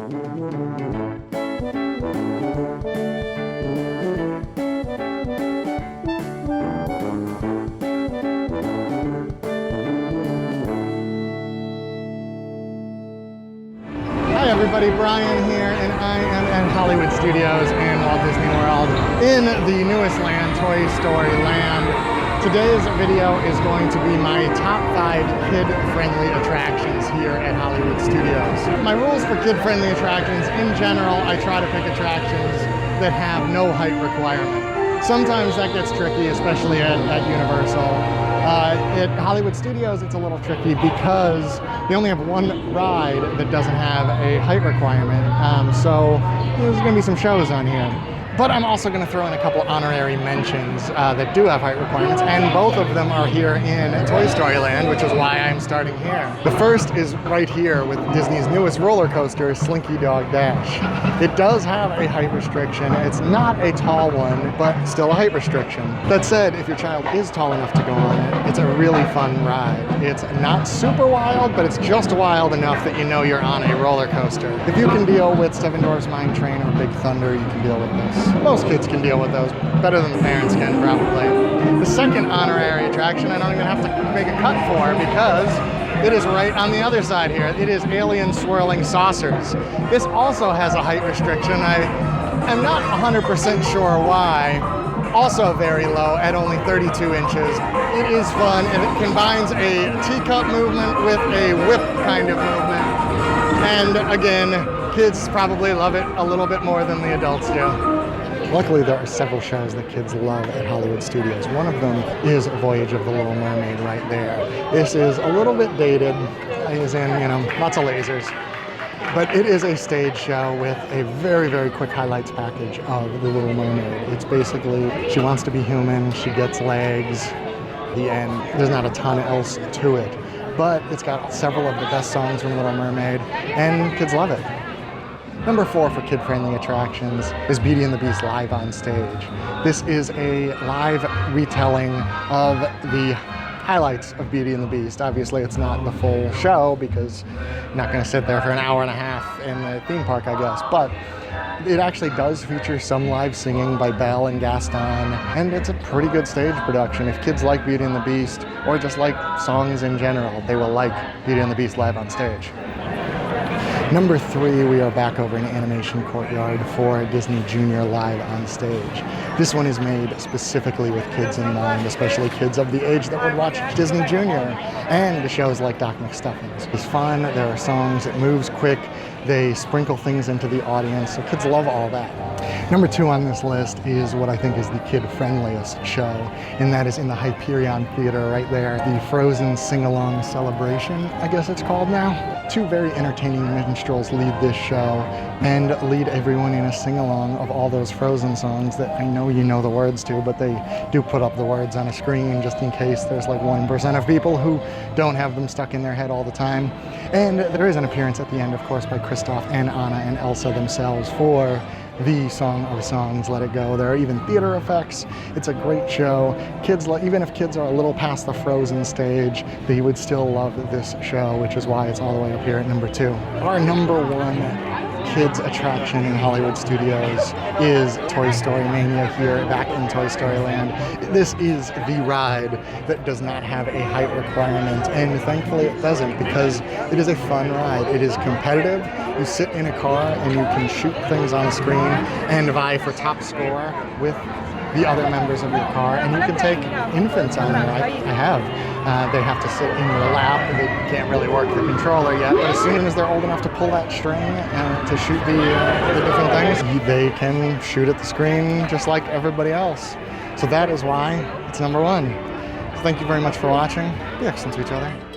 Hi everybody, Brian here, and I am at Hollywood Studios in Walt Disney World in the newest land, Toy Story Land. Today's video is going to be my top 5 kid-friendly attractions here at Hollywood Studios. My rules for kid-friendly attractions, in general, I try to pick attractions that have no height requirement. Sometimes that gets tricky, especially at Universal. At Hollywood Studios, it's a little tricky because they only have one ride that doesn't have a height requirement. So there's going to be some shows on here. But I'm also going to throw in a couple honorary mentions that do have height requirements, and both of them are here in Toy Story Land, which is why I'm starting here. The first is right here with Disney's newest roller coaster, Slinky Dog Dash. It does have a height restriction. It's not a tall one, but still a height restriction. That said, if your child is tall enough to go on it, it's a really fun ride. It's not super wild, but it's just wild enough that you know you're on a roller coaster. If you can deal with Seven Dwarfs Mine Train or Big Thunder, you can deal with this. Most kids can deal with those better than the parents can, probably. The second honorary attraction I don't even have to make a cut for because it is right on the other side here. It is Alien Swirling Saucers. This also has a height restriction. I am not 100% sure why. Also very low at only 32 inches. It is fun, and it combines a teacup movement with a whip kind of movement. And again, kids probably love it a little bit more than the adults do. Luckily, there are several shows that kids love at Hollywood Studios. One of them is Voyage of the Little Mermaid right there. This is a little bit dated, as in, you know, lots of lasers. But it is a stage show with a very, very quick highlights package of The Little Mermaid. It's basically, she wants to be human, she gets legs, the end. There's not a ton else to it. But it's got several of the best songs from Little Mermaid, and kids love it. Number 4 for kid-friendly attractions is Beauty and the Beast live on stage. This is a live retelling of the highlights of Beauty and the Beast. Obviously, it's not the full show because you're not going to sit there for an hour and a half in the theme park, I guess. But it actually does feature some live singing by Belle and Gaston, and it's a pretty good stage production. If kids like Beauty and the Beast, or just like songs in general, they will like Beauty and the Beast live on stage. Number 3, we are back over in Animation Courtyard for Disney Junior live on stage. This one is made specifically with kids in mind, especially kids of the age that would watch Disney Junior. And the shows like Doc McStuffins. It's fun, there are songs, it moves quick, they sprinkle things into the audience, so kids love all that. Number 2 on this list is what I think is the kid-friendliest show, and that is in the Hyperion Theater right there. The Frozen Singalong Celebration, I guess it's called now. 2 very entertaining minstrels lead this show and lead everyone in a sing-along of all those Frozen songs that I know you know the words to, but they do put up the words on a screen just in case there's like 1% of people who don't have them stuck in their head all the time. And there is an appearance at the end, of course, by Kristoff and Anna and Elsa themselves for the Song of Songs, Let It Go. There are even theater effects. It's a great show. Kids, even if kids are a little past the Frozen stage, they would still love this show, which is why it's all the way up here at number 2. Our number 1 kids attraction in Hollywood Studios is Toy Story Mania here back in Toy Story Land. This is the ride that does not have a height requirement, and thankfully it doesn't, because it is a fun ride. It is competitive. You sit in a car and you can shoot things on a screen and vie for top score with the other members of your car, and you can take infants on there. I have. They have to sit in your lap. They can't really work the controller yet, but as soon as they're old enough to pull that string to shoot the different things, they can shoot at the screen just like everybody else. So that is why it's number 1. So thank you very much for watching. Be excellent to each other.